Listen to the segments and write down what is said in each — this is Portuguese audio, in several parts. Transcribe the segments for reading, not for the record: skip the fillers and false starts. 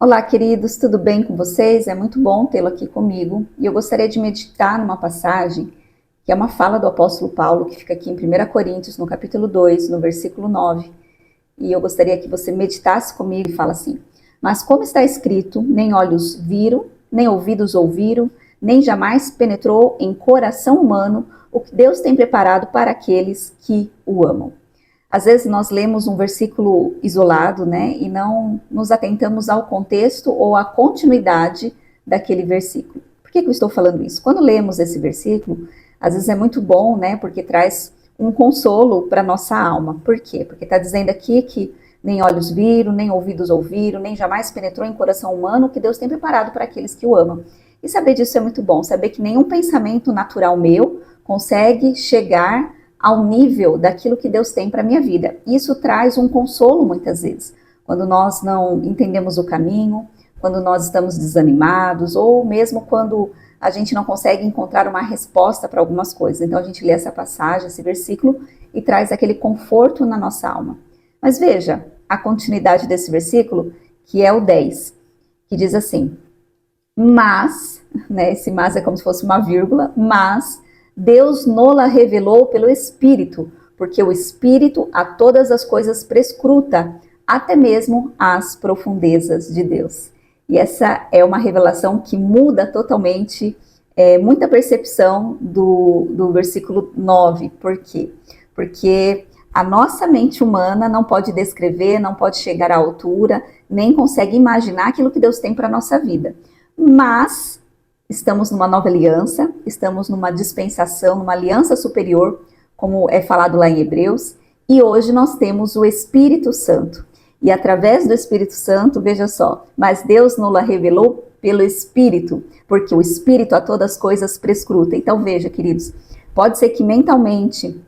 Olá, queridos, tudo bem com vocês? É muito bom tê-lo aqui comigo. E eu gostaria de meditar numa passagem que é uma fala do apóstolo Paulo, que fica aqui em 1 Coríntios, no capítulo 2, no versículo 9. E eu gostaria que você meditasse comigo e fala assim: Mas como está escrito, nem olhos viram, nem ouvidos ouviram, nem jamais penetrou em coração humano o que Deus tem preparado para aqueles que o amam. Às vezes nós lemos um versículo isolado, né, e não nos atentamos ao contexto ou à continuidade daquele versículo. Por que eu estou falando isso? Quando lemos esse versículo, às vezes é muito bom, né, porque traz um consolo para nossa alma. Por quê? Porque está dizendo aqui que nem olhos viram, nem ouvidos ouviram, nem jamais penetrou em coração humano o que Deus tem preparado para aqueles que o amam. E saber disso é muito bom, saber que nenhum pensamento natural meu consegue chegar ao nível daquilo que Deus tem para a minha vida. Isso traz um consolo muitas vezes, quando nós não entendemos o caminho, quando nós estamos desanimados, ou mesmo quando a gente não consegue encontrar uma resposta para algumas coisas. Então a gente lê essa passagem, esse versículo, e traz aquele conforto na nossa alma. Mas veja a continuidade desse versículo, que é o 10, que diz assim: mas, né, esse mas é como se fosse uma vírgula, mas Deus nola revelou pelo Espírito, porque o Espírito a todas as coisas prescruta, até mesmo as profundezas de Deus. E essa é uma revelação que muda totalmente muita percepção do versículo 9. Por quê? Porque a nossa mente humana não pode descrever, não pode chegar à altura, nem consegue imaginar aquilo que Deus tem para a nossa vida. Mas estamos numa nova aliança, estamos numa dispensação, numa aliança superior, como é falado lá em Hebreus, e hoje nós temos o Espírito Santo. E através do Espírito Santo, veja só, mas Deus nos revelou pelo Espírito, porque o Espírito a todas as coisas prescruta. Então veja, queridos, pode ser que mentalmente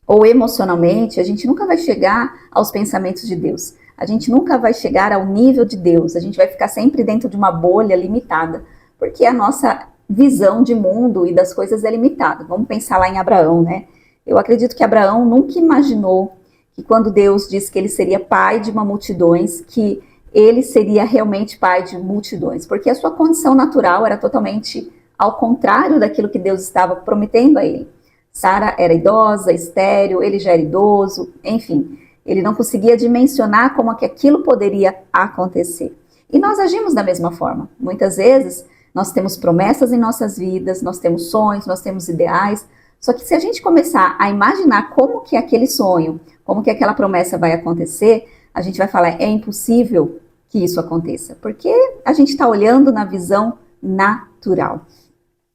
ou emocionalmente a gente nunca vai chegar aos pensamentos de Deus. A gente nunca vai chegar ao nível de Deus. A gente vai ficar sempre dentro de uma bolha limitada, porque a nossa visão de mundo e das coisas é limitada. Vamos pensar lá em Abraão, né? Eu acredito que Abraão nunca imaginou que quando Deus disse que ele seria pai de uma multidões, que ele seria realmente pai de multidões, porque a sua condição natural era totalmente ao contrário daquilo que Deus estava prometendo a ele. Sara era idosa, estéril, ele já era idoso, enfim, ele não conseguia dimensionar como que aquilo poderia acontecer. E nós agimos da mesma forma. Muitas vezes nós temos promessas em nossas vidas, nós temos sonhos, nós temos ideais, só que se a gente começar a imaginar como que aquele sonho, como que aquela promessa vai acontecer, a gente vai falar, é impossível que isso aconteça, porque a gente está olhando na visão natural.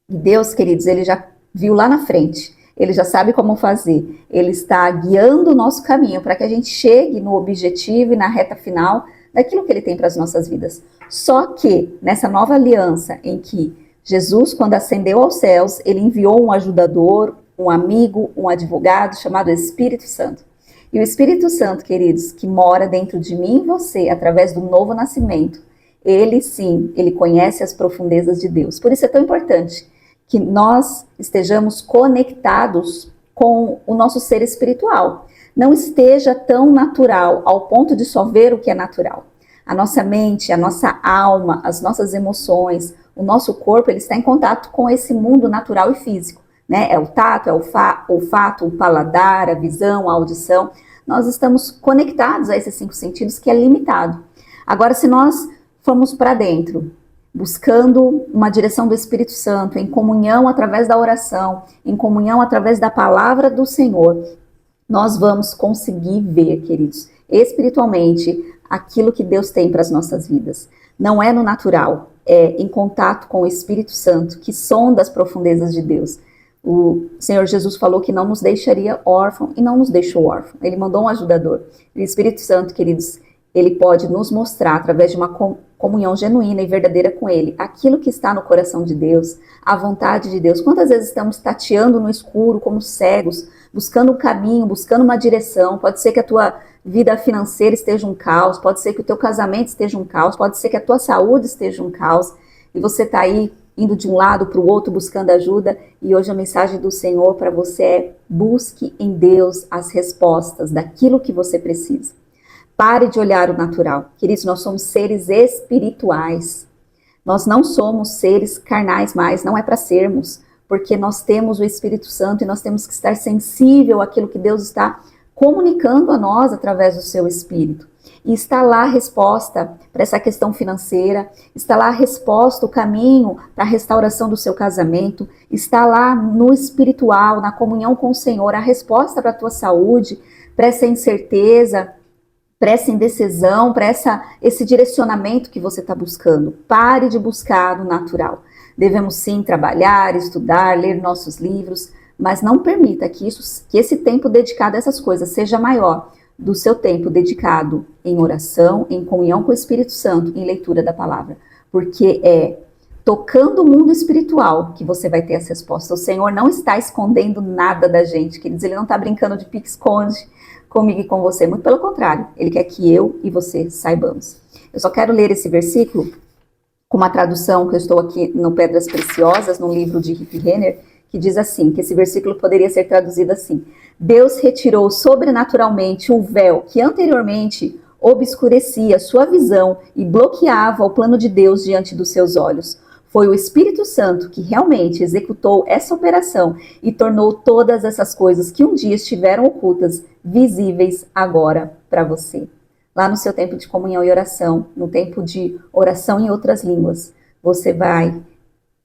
E Deus, queridos, ele já viu lá na frente, ele já sabe como fazer, ele está guiando o nosso caminho para que a gente chegue no objetivo e na reta final daquilo que ele tem para as nossas vidas. Só que nessa nova aliança em que Jesus, quando ascendeu aos céus, ele enviou um ajudador, um amigo, um advogado chamado Espírito Santo. E o Espírito Santo, queridos, que mora dentro de mim e você, através do novo nascimento, ele sim, ele conhece as profundezas de Deus. Por isso é tão importante que nós estejamos conectados com o nosso ser espiritual. Não esteja tão natural ao ponto de só ver o que é natural. A nossa mente, a nossa alma, as nossas emoções, o nosso corpo, ele está em contato com esse mundo natural e físico, né? É o tato, é o olfato, o paladar, a visão, a audição. Nós estamos conectados a esses 5 sentidos que é limitado. Agora, se nós formos para dentro, buscando uma direção do Espírito Santo, em comunhão através da oração, em comunhão através da palavra do Senhor, nós vamos conseguir ver, queridos, espiritualmente, aquilo que Deus tem para as nossas vidas. Não é no natural, é em contato com o Espírito Santo, que sonda as profundezas de Deus. O Senhor Jesus falou que não nos deixaria órfão e não nos deixou órfão. Ele mandou um ajudador. E o Espírito Santo, queridos, ele pode nos mostrar, através de uma comunhão genuína e verdadeira com ele, aquilo que está no coração de Deus, a vontade de Deus. Quantas vezes estamos tateando no escuro, como cegos, buscando um caminho, buscando uma direção? Pode ser que a tua vida financeira esteja um caos, pode ser que o teu casamento esteja um caos, pode ser que a tua saúde esteja um caos, e você está aí indo de um lado para o outro buscando ajuda, e hoje a mensagem do Senhor para você é: busque em Deus as respostas daquilo que você precisa. Pare de olhar o natural. Queridos, nós somos seres espirituais. Nós não somos seres carnais mais, não é para sermos, porque nós temos o Espírito Santo e nós temos que estar sensível àquilo que Deus está comunicando a nós através do seu Espírito. E está lá a resposta para essa questão financeira, está lá a resposta, o caminho para a restauração do seu casamento, está lá no espiritual, na comunhão com o Senhor, a resposta para a tua saúde, para essa incerteza, para essa indecisão, para esse direcionamento que você está buscando. Pare de buscar no natural. Devemos sim trabalhar, estudar, ler nossos livros, mas não permita que esse tempo dedicado a essas coisas seja maior do seu tempo dedicado em oração, em comunhão com o Espírito Santo, em leitura da palavra. Porque é tocando o mundo espiritual que você vai ter as respostas. O Senhor não está escondendo nada da gente, queridos. Ele não está brincando de pique-esconde comigo e com você. Muito pelo contrário. Ele quer que eu e você saibamos. Eu só quero ler esse versículo com uma tradução que eu estou aqui no Pedras Preciosas, no livro de Rick Renner, que diz assim, que esse versículo poderia ser traduzido assim: Deus retirou sobrenaturalmente o véu que anteriormente obscurecia sua visão e bloqueava o plano de Deus diante dos seus olhos. Foi o Espírito Santo que realmente executou essa operação e tornou todas essas coisas que um dia estiveram ocultas, visíveis agora para você. Lá no seu tempo de comunhão e oração, no tempo de oração em outras línguas, você vai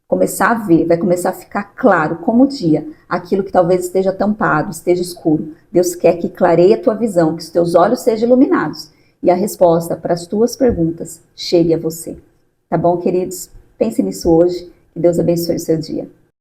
começar a ver, vai começar a ficar claro como o dia, aquilo que talvez esteja tampado, esteja escuro. Deus quer que clareie a tua visão, que os teus olhos sejam iluminados e a resposta para as tuas perguntas chegue a você. Tá bom, queridos? Pense nisso hoje. Que Deus abençoe o seu dia.